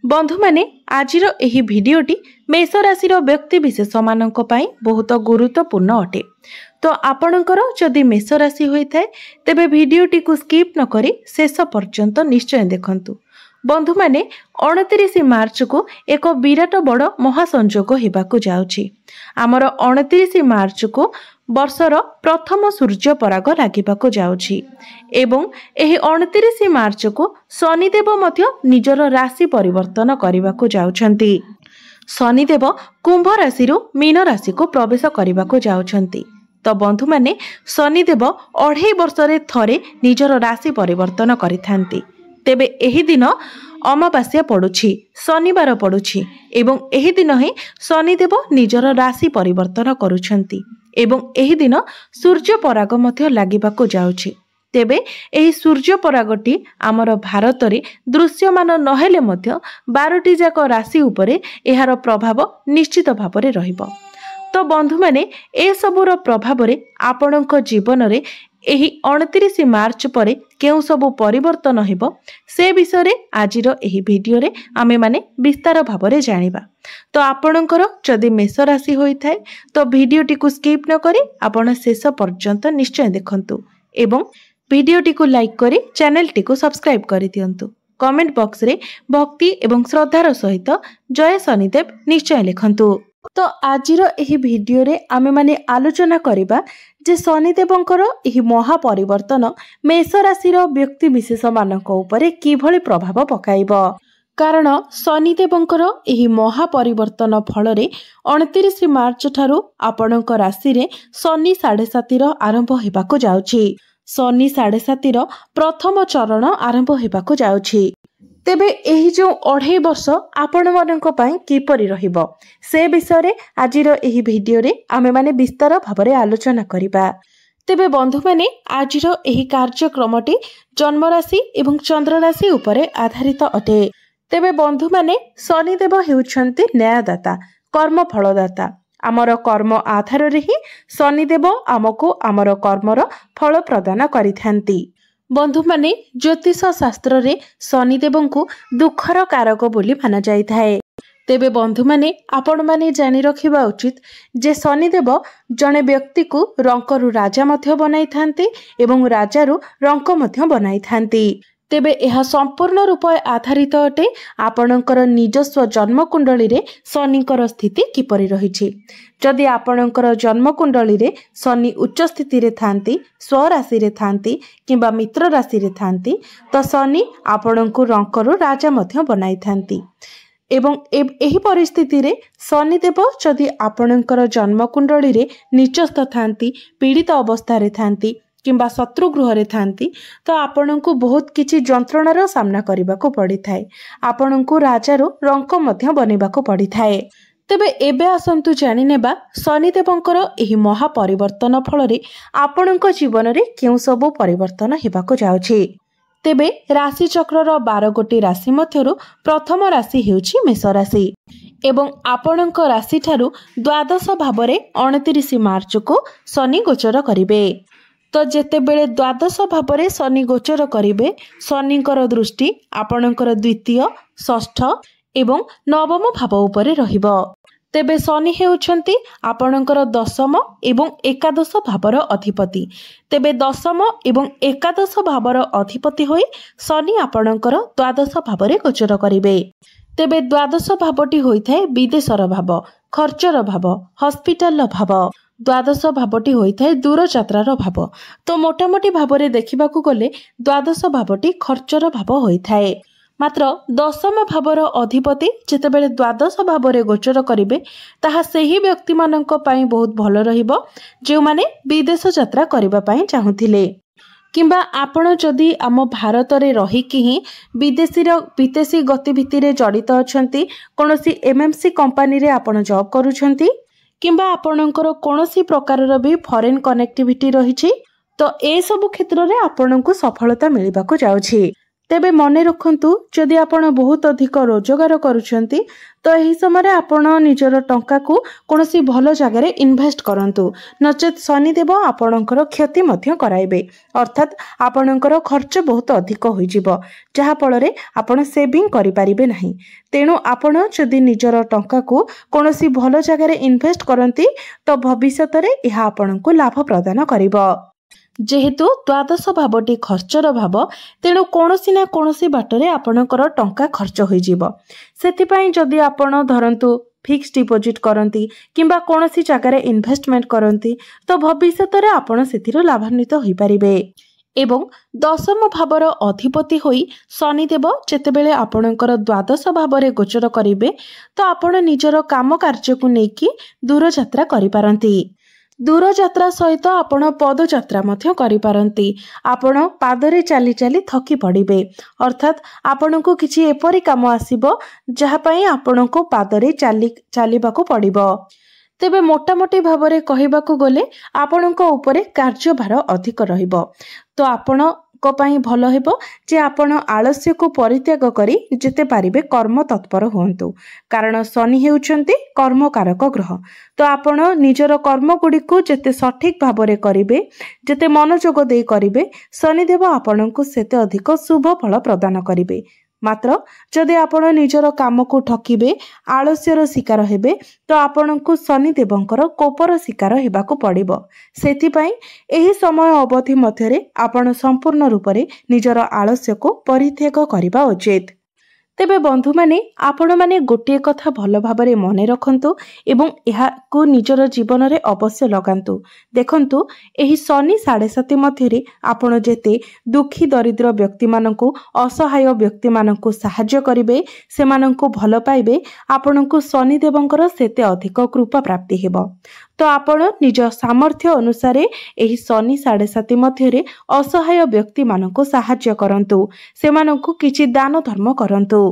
बंधु माने आजिर एही भिडियोटी मेष राशि व्यक्ति विशेष मानक पई बहुत गुरुत्वपूर्ण अटे। तो आपणकर जदि मेष राशि होइथाय तेबे भिडियोटी को स्किप न करी शेष पर्यंत निश्चय देखंतु। बंधु माने 29 मार्च को एक विराट बड़ महासंयोग हेबाकु जाउछि। आमर 29 मार्च को वर्षर प्रथम सूर्य पराग लागिबाकु जाउछि एवं एही 29 मार्च को शनिदेव मध्य निजर राशि परिवर्तन करिबाकु जाउछंती। शनिदेव कुंभ राशि मीन राशि को प्रवेश करिबाकु जाउछंती। तो बंधु माने शनिदेव 2.5 वर्षरे थरे निजर राशि परिवर्तन करिथांती। तेबे एही दिन अमावास्या पड़ुछि, शनिवार पड़ुछि एवं एही दिन ही शनिदेव निजर राशि परिवर्तन करुछंती एवं एही दिन सूर्य पराग मध्य लागिबाकु जाउछि। तेबे एही सूर्य परागटी आमर भारत रे दृश्यमान नहेले मध्य 12टी जाक राशि उपरे एहार प्रभाव निश्चित भावरे रहिबो। तो बंधु माने ए सबुर प्रभाव रे आपणक जीवन रे एही 29 मार्च परे केउ सबु परिवर्तन हेबो से विषय रे आजिर एही वीडियो रे आमे माने विस्तार भावरे जानिबा। तो आपणकर जदि मेष राशि होइथाय तो वीडियोटी को स्किप न करी आपण शेष पर्यंत निश्चय देखंतु एवं वीडियोटी को लाइक करी चैनल टी को सब्सक्राइब करि दियंतु। कमेंट बॉक्स रे भक्ति एवं श्रद्धार सहित जय शनिदेव निश्चय लिखंतु। तो आजिर एही वीडियो रे आमे माने आलोचना करिबा जे शनिदेवंकर एही महापरिवर्तन मेष राशि व्यक्ति विशेष मानक उपरे किभଳି प्रभाव पकाइबो। कारण शनिदेवंकर एही महापरिवर्तन फल रे 29 मार्च ठारू आपणक राशि रे शनि 7.5 आरंभ हेबाकु जाउछि। शनि 7.5 प्रथम चरण आरंभ हेबाकु जाउछि। तेबे एही जो 2.5 वर्ष आपण मानक पई किपरि रहिबो से विषय रे आजिर एही वीडियो रे आमे माने विस्तार भाबरे आलोचना करिबा। तेबे बंधु माने आजिर एही कार्यक्रमटी जन्म राशि एवं चंद्र राशि उपरे आधारित अटे। तेबे बंधु माने शनिदेव हेउछंती न्यायदाता, कर्म फलदाता। आमर कर्म आधार रे ही शनिदेव आमको आमर कर्मर फल प्रदान करिथांती। बंधु माने ज्योतिष शास्त्र रे शनिदेव को दुखर कारक बोली माना जाई थाए। तेबे बंधु माने आपण माने जानि रखिबा उचित जे शनिदेव जने व्यक्ति को रंकरु राजा मध्य बनाई थांती एवं राजारु रंक मध्य बनाई थांती। तेबे यह संपूर्ण रूप आधारित अटे आपणकर निजस्व जन्म कुंडली रे शनिकर स्थिति किपरि रहिछि। जदि आपणकर जन्म कुंडली रे शनि उच्च स्थिति रे थांती, स्वराशि रे थांती किंबा मित्र राशि रे थांती तो शनि आपणको रंकरु राजा मध्य बनाई थांती एवं एही परिस्थिति रे शनिदेव जदि आपणकर जन्म कुंडली रे नीचस्थ थांती, पीड़ित अवस्था रे थांती किंबा शत्रु गृह रे थांती तो आपणको बहुत किछि जंत्रणार सामना करबाको पड़ी थाए। आपणको राजारो रंक मध्य बनेबाको पड़ी थाए। तेबे एबे आसंतु जानि नेबा शनिदेवंकर एही महापरिवर्तन फल रे आपणको जीवन रे केउ सबु परिवर्तन हेबाको जाउछि। तेबे राशि चक्रर 12 गोटी राशि मध्यरु प्रथम राशि हेउछि मेष राशि एवं आपणक राशि ठारू द्वादश भावरे 29 मार्च को शनि गोचर करिवे। तो जेते बेले द्वादश भावरे शनि गोचर करिवे शनिकर दृष्टि आपणकर द्वितीय, षष्ठ एवं नवम भाव उपरे रहिबो। तेबे शनि हेउछंती आपणकर दशम एवं एकादश भावर अधिपति। तेबे दशम एवं एकादश भावर अधिपति होई शनि आपणकर द्वादश भावरे गोचर करिवे। तेबे द्वादश भावटी होइथाय विदेशर भाव, खर्चर भाव, हॉस्पिटल भाव। द्वादश भावटी होइथाय दूर यात्रार भाव। तो मोटामोटी भावरे देखिबाकू गले द्वादश भावटी खर्चर भाव होइथाय। मात्र दशम भावर अधिपति जेतेबेले द्वादश भावरे गोचर करिवे ताहा सेही व्यक्ति मानक पई बहुत भलो रहिबो जे माने विदेश यात्रा करिबा पई चाहुथिले किंबा आपण जदि आम भारत रे रही कि ही विदेशी गतिविधि रे जड़ित अछंती, कोनोसी एमएमसी कंपनी रे आपण जॉब करूछंती किंबा आपणकर कोनोसी प्रकारर भी फॉरेन कनेक्टिविटी रहिछि तो ए सब क्षेत्र रे आपणको सफलता मिलिबाकू जाउछि। तेबे मने रखंतु जदि आपण बहुत अधिक रोजगार करूछंती तो एही समय आपण निजर टंका को कोनोसी भलो जगह रे इन्वेस्ट करंतु नचेत शनिदेव आपणकर क्षति मध्य कराइबे अर्थात आपणकर खर्च बहुत अधिक होई जिवो जहा फଳରେ आपण सेविंग करि परिबे नाही। तेणु आपण जदि निजर टंका को कोनोसी भलो जगह रे इन्वेस्ट करंती तो भविष्यत रे एहा आपणको लाभ प्रदान करिवो। जेहेतु द्वादश भावटी खर्चर भाव तेणु कौनसी ना कौनसी बाटरे आपणकर टंका खर्च होई जिवो। सेथिपाई जदि आपण धरंतु फिक्स डिपोजिट करंती किंबा कौनसी जगह रे इन्वेस्टमेंट करंती तो भविष्यत रे आपण सेथिरो लाभान्वित होई परिबे। एवं दशम भावर अधिपति होई शनिदेव जेतेबेले आपणकर द्वादश भावरे गोचर करिवे तो आपण निजर काम कार्य को नेकी दूर यात्रा करि पारंती। दूर यात्रा सहित आपण पदयात्रा मध्य करि पारंती। आपण पादरे चली चली थकी पड़िबे अर्थात आपणको किछि एपरि काम आसीबो जहा पई आपणको पादरे चलीबाकू पड़िबो। तेबे मोटामोटी भावरे कहिबाकू गले आपणको उपरे कार्यभार अधिक रहिबो तो आपण को पई भलो हेबो जे आपण आलस्य को परित्याग करी जेते पारिबे कर्म तत्पर हुंतु कारण शनि हेउचंती कर्मकारक ग्रह। तो आपण निजर कर्म गुडी को जेते सठिक भावरे करिवे जेते मनोयोग देई करिवे शनिदेव आपणको सेते अधिक शुभ फल प्रदान करिवे। मात्र जदि आपण निजर काम को ठकिबे आलस्यर शिकार हेबे तो आपणको शनिदेवंकर कोपर शिकार हेबाकू पड़िबो। सेथिपाई एही समय अवधि मध्यरे आपण संपूर्ण रूपरे निजर आलस्य को परित्याग करिबा उचित। तेबे बंधु माने आपण माने गोटे कथा भलो भाबरे मने रखंतु एवं एहा को निजर जीवन रे अवश्य लगांतु। देखंतु एही शनि 7.5 मध्यरे आपण जेते दुखी दरिद्र व्यक्ति मानकु असहाय व्यक्ति मानकु सहाय्य करिवे सेमानकु भलो पाइबे आपणकु शनि देवंकर सेते अधिक कृपा प्राप्ति हेबो। तो आपण निज सामर्थ्य अनुसार एही शनि 7.5 मध्यरे असहाय व्यक्ति मानकु सहाय्य करंतु सेमानकु किछि दान धर्म करंतु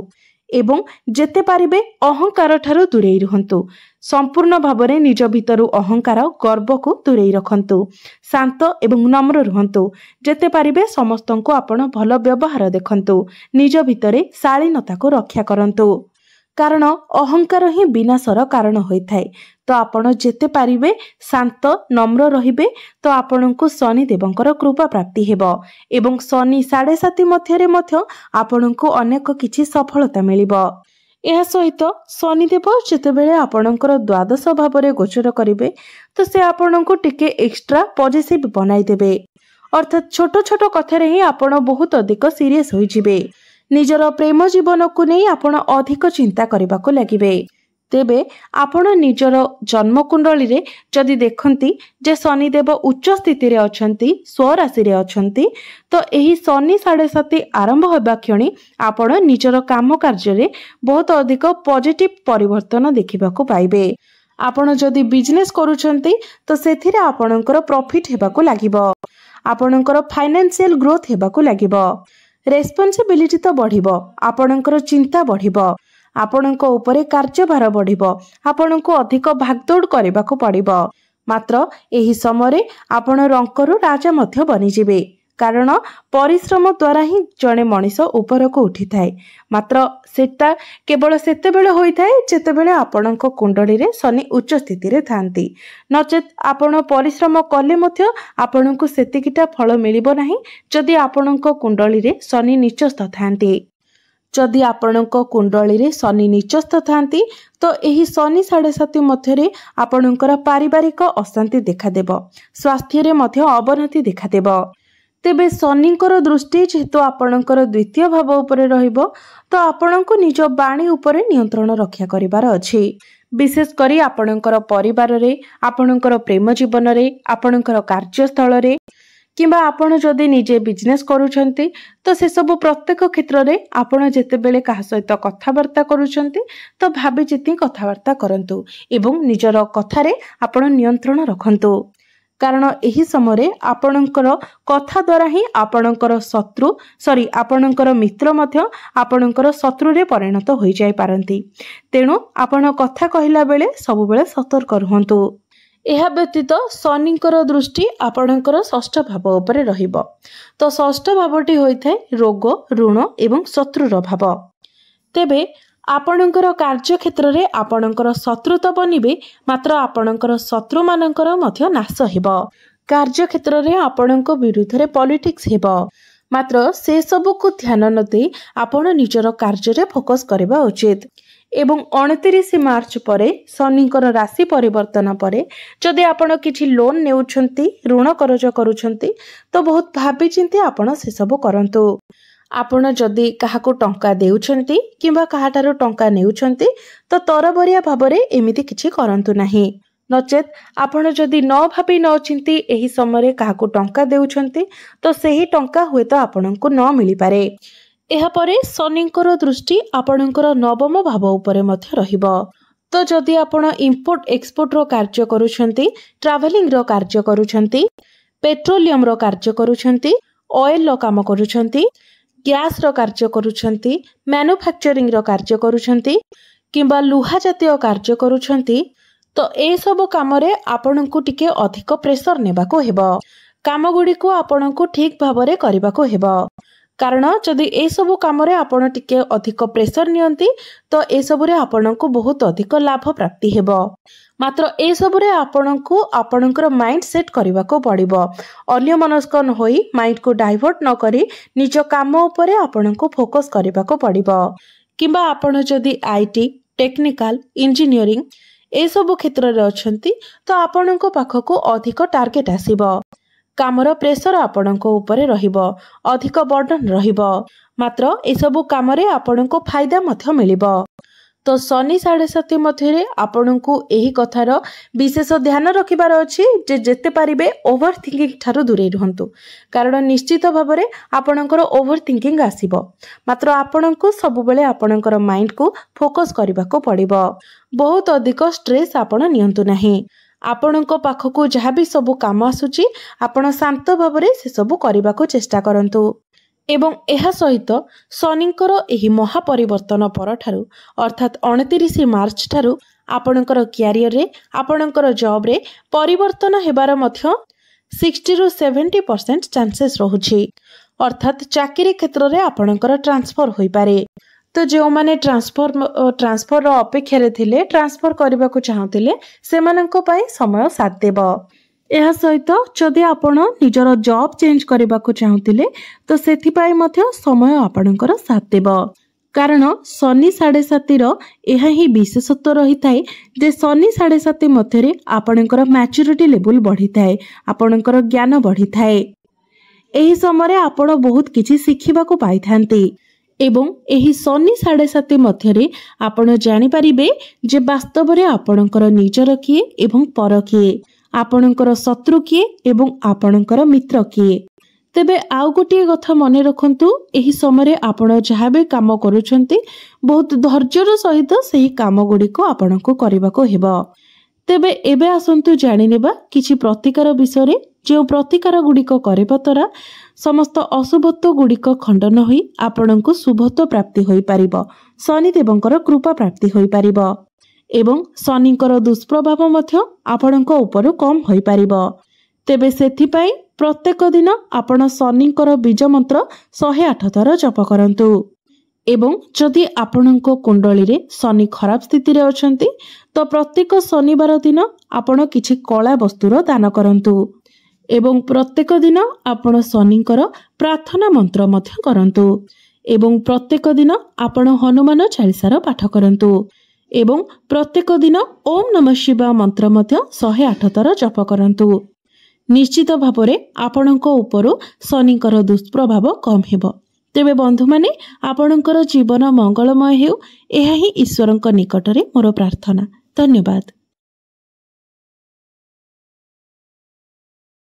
एवं जेते पारिबे अहंकार ठारू दूरेई रहंतु। संपूर्ण भावरे निज भितरु अहंकार गर्व को दूरेई रखंतु। शांत एवं नम्र रहंतु। जेते पारिबे समस्तंको आपण भलो व्यवहार देखंतु। निज भितरे शालीनता को रक्षा करंतु कारण अहंकार ही विनाशर कारण होइथाय। तो आपण जेते पारिबे शांत नम्र रहिबे तो आपणको शनि देवंकर कृपा प्राप्ति हेबो एवं शनि 7.5 मध्यरे मध्य आपणको अनेक किछि सफलता मिलिबो। एहा सहित शनिदेव जेतेबेले आपणकर द्वादश भावरे गोचर करिवे तो से आपणको टिके एक्स्ट्रा पॉजिटिव बनाई देबे अर्थात छोट छोट कथारे ही आपण बहुत अधिक सीरियस होई जिवे। निजर प्रेम जीवन को नहीं आपण अधिक चिंता करबा को लागिबे। तेबे आपण निजर जन्म कुंडली रे जदि देखंती जे शनिदेव उच्च स्थिति रे अछंती स्वराशि रे अछंती तो एही शनि 7.5 आरंभ होबा क्षणी आपण निजर काम कार्य रे बहुत अधिक पॉजिटिव परिवर्तन देखिबा को पाइबे। आपण जदि बिजनेस करूछंती तो सेथिरे आपणकर प्रॉफिट हेबा को लागिबो। आपणकर फाइनेंशियल ग्रोथ हेबा को लागिबो। रेस्पॉन्सिबिलिटी तो बढ़िबो। आपणकर चिंता बढ़िबो। आपणको उपरे कार्यभार बढ़िबो। आपणको अधिक भागदौड़ करबा को पड़िबो। मात्र एही समय आपण रंकरु राजा मध्य बनि जिवे कारण परिश्रम द्वारा ही जणे मनीष ऊपर को उठी थाए। मात्र सेटा केवल सेतेबेले होई थाए जेतेबेले आपणको कुंडली रे शनि उच्च स्थिति रे थांती नचेत आपण परिश्रम कले मध्य आपणको सेतिकिटा फल मिलिबो नाही जदि आपणको कुंडली रे शनि नीचस्थ थांती। जदि आपणको कुंडली रे शनि नीचस्थ थांती तो एही शनि 7.5 मध्यरे आपणकर पारिवारिक अशांति देखा देबो। स्वास्थ्य रे मध्य अवनति देखा देबो। तेबे शनिकर दृष्टि जेहेतु आपणकर द्वितीय भाव उपरे रहिबो तो आपणको निज बाणी उपरे नियंत्रण रक्षा करिवार अछि। विशेष करी आपणकर परिवार रे आपणकर प्रेम जीवन रे आपणकर कार्यस्थल रे किंबा आपण जदि निजे बिजनेस करूछंती तो से सब प्रत्येक क्षेत्र रे आपण जेतेबेले कहा सहित कथावार्ता करूछंती तो भाबी चित्ती कथावार्ता करंतु एवं निजर कथारे आपण नियंत्रण रखंतु कारण एही समय आपणकर कथा द्वारा ही आपणकर आपणकर मित्र मध्य आपणकर शत्रु रे परिणत होई जाय पारंती। तेणु आपण कथा कहिला बेले सब बेले सतर्क रहंतु। ଏହା ବ୍ୟତୀତ ଶନିଙ୍କର ଦୃଷ୍ଟି ଆପଣଙ୍କର ଷଷ୍ଠ ଭାବ ଉପରେ ରହିବ। ତ ଷଷ୍ଠ ଭାବଟି ହୋଇଥାଏ ରୋଗ, ଋଣ ଏବଂ ଶତ୍ରୁର ଭାବ। ତେବେ ଆପଣଙ୍କର କାର୍ଯ୍ୟକ୍ଷେତ୍ରରେ ଆପଣଙ୍କର ଶତ୍ରୁ ତ ବନିବେ, ମାତ୍ର ଆପଣଙ୍କର ଶତ୍ରୁମାନଙ୍କର ମଧ୍ୟ ନାଶ ହେବ। କାର୍ଯ୍ୟକ୍ଷେତ୍ରରେ ଆପଣଙ୍କ ବିରୁଦ୍ଧରେ ପଲିଟିକ୍ସ ହେବ, ମାତ୍ର ସେସବୁକୁ ଧ୍ୟାନ ନ ଦେଇ ଆପଣ ନିଜର କାର୍ଯ୍ୟରେ ଫୋକସ୍ କରିବା ଉଚିତ। ଏବଂ 29 ମାର୍ଚ୍ଚ ପରେ ଶନିଙ୍କର ରାଶି ପରିବର୍ତ୍ତନ ପରେ ଯଦି ଆପଣ କିଛି ଲୋନ୍ ନେଉଛନ୍ତି, ଋଣ କରଜ କରୁଛନ୍ତି, ତ ବହୁତ ଭାବିଚିନ୍ତି ଆପଣ ସେସବୁ କରନ୍ତୁ। ଆପଣ ଯଦି କାହାକୁ ଟଙ୍କା ଦେଉଛନ୍ତି କିମ୍ବା କାହାଠାରୁ ଟଙ୍କା ନେଉଛନ୍ତି ତ ତରବରିଆ ଭାବରେ ଏମିତି କିଛି କରନ୍ତୁ ନାହିଁ। ନଚେତ୍ ଆପଣ ଯଦି ନ ଭାବି ନ ଚିନ୍ତି ଏହି ସମୟରେ କାହାକୁ ଟଙ୍କା ଦେଉଛନ୍ତି ତ ସେହି ଟଙ୍କା ହୁଏତ ଆପଣଙ୍କୁ ନ ମିଳିପାରେ। ଏହାପରେ ଶନିଙ୍କର ଦୃଷ୍ଟି ଆପଣଙ୍କର ନବମ ଭାବ ଉପରେ ମଧ୍ୟ ରହିବ। ତ ଯଦି ଆପଣ ଇମ୍ପୋର୍ଟ ଏକ୍ସପୋର୍ଟର କାର୍ଯ୍ୟ କରୁଛନ୍ତି, ଟ୍ରାଭେଲିଂର କାର୍ଯ୍ୟ କରୁଛନ୍ତି, ପେଟ୍ରୋଲିୟମର କାର୍ଯ୍ୟ କରୁଛନ୍ତି, ଅଏଲର କାମ କରୁଛନ୍ତି, ଗ୍ୟାସର କାର୍ଯ୍ୟ କରୁଛନ୍ତି, ମ୍ୟାନୁଫ୍ୟାକ୍ଚରିଂର କାର୍ଯ୍ୟ କରୁଛନ୍ତି କିମ୍ବା ଲୁହା ଜାତୀୟ କାର୍ଯ୍ୟ କରୁଛନ୍ତି, ତ ଏସବୁ କାମରେ ଆପଣଙ୍କୁ ଟିକେ ଅଧିକ ପ୍ରେସର ନେବାକୁ ହେବ। କାମଗୁଡ଼ିକୁ ଆପଣଙ୍କୁ ଠିକ୍ ଭାବରେ କରିବାକୁ ହେବ। କାରଣ ଯଦି ଏସବୁ କାମରେ ଆପଣ ଟିକେ ଅଧିକ ପ୍ରେସର ନିଅନ୍ତି ତ ଏସବୁରେ ଆପଣଙ୍କୁ ବହୁତ ଅଧିକ ଲାଭ ପ୍ରାପ୍ତି ହେବ। ମାତ୍ର ଏସବୁରେ ଆପଣଙ୍କୁ ଆପଣଙ୍କର ମାଇଣ୍ଡ ସେଟ୍ କରିବାକୁ ପଡ଼ିବ। ଅନ୍ୟମନସ୍କ ନ ହୋଇ ମାଇଣ୍ଡକୁ ଡାଇଭର୍ଟ ନ କରି ନିଜ କାମ ଉପରେ ଆପଣଙ୍କୁ ଫୋକସ୍ କରିବାକୁ ପଡ଼ିବ। କିମ୍ବା ଆପଣ ଯଦି IT, ଟେକ୍ନିକାଲ, ଇଞ୍ଜିନିୟରିଂ ଏସବୁ କ୍ଷେତ୍ରରେ ଅଛନ୍ତି ତ ଆପଣଙ୍କ ପାଖକୁ ଅଧିକ ଟାର୍ଗେଟ ଆସିବ। କାମର ପ୍ରେସର ଆପଣଙ୍କ ଉପରେ ରହିବ, ଅଧିକ ବର୍ଡନ ରହିବ, ମାତ୍ର ଏସବୁ କାମରେ ଆପଣଙ୍କୁ ଫାଇଦା ମଧ୍ୟ ମିଳିବ। ତ ଶନି 7.5 ମଧ୍ୟରେ ଆପଣଙ୍କୁ ଏହି କଥାର ବିଶେଷ ଧ୍ୟାନ ରଖିବାର ଅଛି ଯେ ଯେତେ ପାରିବେ ଓଭର ଥିଙ୍କିଂ ଠାରୁ ଦୂରେଇ ରୁହନ୍ତୁ। କାରଣ ନିଶ୍ଚିତ ଭାବରେ ଆପଣଙ୍କର ଓଭର ଥିଙ୍କିଂ ଆସିବ, ମାତ୍ର ଆପଣଙ୍କୁ ସବୁବେଳେ ଆପଣଙ୍କର ମାଇଣ୍ଡକୁ ଫୋକସ୍ କରିବାକୁ ପଡ଼ିବ। ବହୁତ ଅଧିକ ଷ୍ଟ୍ରେସ୍ ଆପଣ ନିଅନ୍ତୁ ନାହିଁ। ଆପଣଙ୍କ ପାଖକୁ ଯାହା ବି ସବୁ କାମ ଆସୁଛି ଆପଣ ଶାନ୍ତ ଭାବରେ ସେସବୁ କରିବାକୁ ଚେଷ୍ଟା କରନ୍ତୁ। ଏବଂ ଏହା ସହିତ ଶନିଙ୍କର ଏହି ମହାପରିବର୍ତ୍ତନ ପରଠାରୁ ଅର୍ଥାତ୍ 29 ମାର୍ଚ୍ଚ ଠାରୁ ଆପଣଙ୍କର କ୍ୟାରିୟରରେ, ଆପଣଙ୍କର ଜବ୍ରେ ପରିବର୍ତ୍ତନ ହେବାର ମଧ୍ୟ 60ରୁ 70% ଚାନ୍ସେସ୍ ରହୁଛି। ଅର୍ଥାତ୍ ଚାକିରି କ୍ଷେତ୍ରରେ ଆପଣଙ୍କର ଟ୍ରାନ୍ସଫର ହୋଇପାରେ। ତ ଯେଉଁମାନେ ଟ୍ରାନ୍ସଫରର ଅପେକ୍ଷାରେ ଥିଲେ, ଟ୍ରାନ୍ସଫର କରିବାକୁ ଚାହୁଁଥିଲେ, ସେମାନଙ୍କ ପାଇଁ ସମୟ ସାଥ ଦେବ। ଏହା ସହିତ ଯଦି ଆପଣ ନିଜର ଜବ୍ ଚେଞ୍ଜ କରିବାକୁ ଚାହୁଁଥିଲେ ତ ସେଥିପାଇଁ ମଧ୍ୟ ସମୟ ଆପଣଙ୍କର ସାଥ ଦେବ। କାରଣ ଶନି 7.5ର ଏହା ହିଁ ବିଶେଷତ୍ୱ ରହିଥାଏ ଯେ ଶନି 7.5 ମଧ୍ୟରେ ଆପଣଙ୍କର ମ୍ୟାଚୁରିଟି ଲେଭେଲ ବଢ଼ିଥାଏ, ଆପଣଙ୍କର ଜ୍ଞାନ ବଢ଼ିଥାଏ। ଏହି ସମୟରେ ଆପଣ ବହୁତ କିଛି ଶିଖିବାକୁ ପାଇଥାନ୍ତି ଏବଂ ଏହି ଶନି 7.5 ମଧ୍ୟରେ ଆପଣ ଜାଣିପାରିବେ ଯେ ବାସ୍ତବରେ ଆପଣଙ୍କର ନିଜର କିଏ ଏବଂ ପର କିଏ, ଆପଣଙ୍କର ଶତ୍ରୁ କିଏ ଏବଂ ଆପଣଙ୍କର ମିତ୍ର କିଏ। ତେବେ ଆଉ ଗୋଟିଏ କଥା ମନେ ରଖନ୍ତୁ, ଏହି ସମୟରେ ଆପଣ ଯାହା ବି କାମ କରୁଛନ୍ତି ବହୁତ ଧୈର୍ଯ୍ୟର ସହିତ ସେହି କାମ ଗୁଡ଼ିକୁ ଆପଣଙ୍କୁ କରିବାକୁ ହେବ। ତେବେ ଏବେ ଆସନ୍ତୁ ଜାଣିନେବା କିଛି ପ୍ରତିକାର ବିଷୟରେ, ଯେଉଁ ପ୍ରତିକାର ଗୁଡ଼ିକ କରିବା ଦ୍ୱାରା ସମସ୍ତ ଅଶୁଭତ୍ୱ ଗୁଡ଼ିକ ଖଣ୍ଡନ ହୋଇ ଆପଣଙ୍କୁ ଶୁଭତ୍ୱ ପ୍ରାପ୍ତି ହୋଇପାରିବ, ଶନିଦେବଙ୍କର କୃପା ପ୍ରାପ୍ତି ହୋଇପାରିବ ଏବଂ ଶନିଙ୍କର ଦୁଷ୍ପ୍ରଭାବ ମଧ୍ୟ ଆପଣଙ୍କ ଉପରୁ କମ୍ ହୋଇପାରିବ। ତେବେ ସେଥିପାଇଁ ପ୍ରତ୍ୟେକ ଦିନ ଆପଣ ଶନିଙ୍କର ବୀଜ ମନ୍ତ୍ର 108 ଥର ଜପ କରନ୍ତୁ। ଏବଂ ଯଦି ଆପଣଙ୍କ କୁଣ୍ଡଳୀରେ ଶନି ଖରାପ ସ୍ଥିତିରେ ଅଛନ୍ତି ତ ପ୍ରତ୍ୟେକ ଶନିବାର ଦିନ ଆପଣ କିଛି କଳା ବସ୍ତୁର ଦାନ କରନ୍ତୁ ଏବଂ ପ୍ରତ୍ୟେକ ଦିନ ଆପଣ ଶନିଙ୍କର ପ୍ରାର୍ଥନା ମନ୍ତ୍ର ମଧ୍ୟ କରନ୍ତୁ ଏବଂ ପ୍ରତ୍ୟେକ ଦିନ ଆପଣ ହନୁମାନ ଚାଳିଶାର ପାଠ କରନ୍ତୁ ଏବଂ ପ୍ରତ୍ୟେକ ଦିନ ଓମ୍ ନମଃ ଶିବାୟ ମନ୍ତ୍ର ମଧ୍ୟ 108 ଥର ଜପ କରନ୍ତୁ। ନିଶ୍ଚିତ ଭାବରେ ଆପଣଙ୍କ ଉପରୁ ଶନିଙ୍କର ଦୁଷ୍ପ୍ରଭାବ କମ୍ ହେବ। ତେବେ ବନ୍ଧୁମାନେ, ଆପଣଙ୍କର ଜୀବନ ମଙ୍ଗଳମୟ ହେଉ, ଏହା ହିଁ ଈଶ୍ୱରଙ୍କ ନିକଟରେ ମୋର ପ୍ରାର୍ଥନା। ଧନ୍ୟବାଦ।